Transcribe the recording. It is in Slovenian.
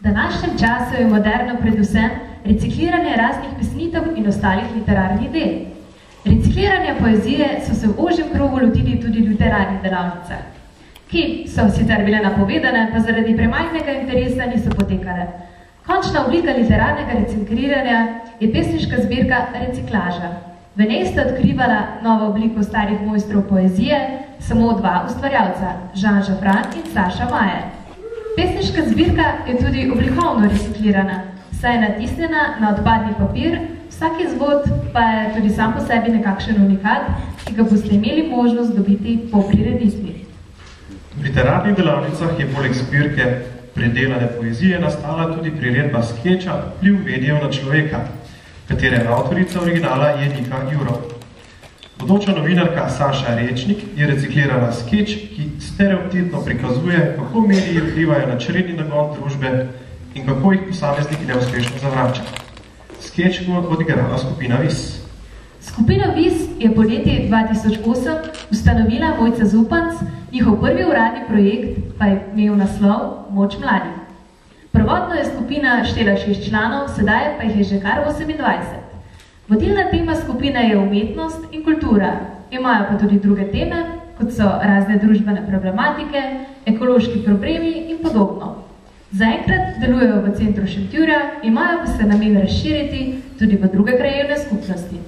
V današnjem času je moderno predvsem recikliranje raznih pesnitev in ostalih literarnih del. Recikliranja poezije so se v ožjem krogu lotili tudi v literarnih delavnicah, ki so sicer bile napovedane, pa zaradi premajhnega interesa niso potekale. Končna oblika literarnega recikliranja je pesniška zbirka Reciklaža. V njej sta odkrivala novo obliko starih mojstrov poezije samo dva ustvarjalca, Žan Žafran in Saša Majer. Pesniška zbirka je tudi oblikovno reciklirana, saj je natisnjena na odpadni papir, vsak izvod pa je tudi sam po sebi nekakšen unikat, ki ga boste imeli možnost dobiti po prireditvi. V literarnih delavnicah je poleg zbirke predelane poezije nastala tudi priredba skeča Vpliv medijev na človeka, katere avtorica originala je Nika Jurov. Bodoča novinarka Saša Rečnik je reciklirala skeč, ki stereotipno prikazuje, kako mediji vplivajo na čredni nagon družbe in kako jih posamezniki neuspešno zavrača. Skeč bo odigrala skupina Vis. Skupina Vis je po leti 2008 ustanovila Mojca Zupanc, njihov prvi uradni projekt pa je imel naslov Moč mladih. Prvotno je skupina štela 6 članov, sedaj pa jih je že kar 28. Vodilna tema skupine je umetnost in kultura. Imajo pa tudi druge teme, kot so razne družbene problematike, ekološki problemi in podobno. Zaenkrat delujejo v centru Šentjurja, imajo pa se namen razširiti tudi v druge krajevne skupnosti.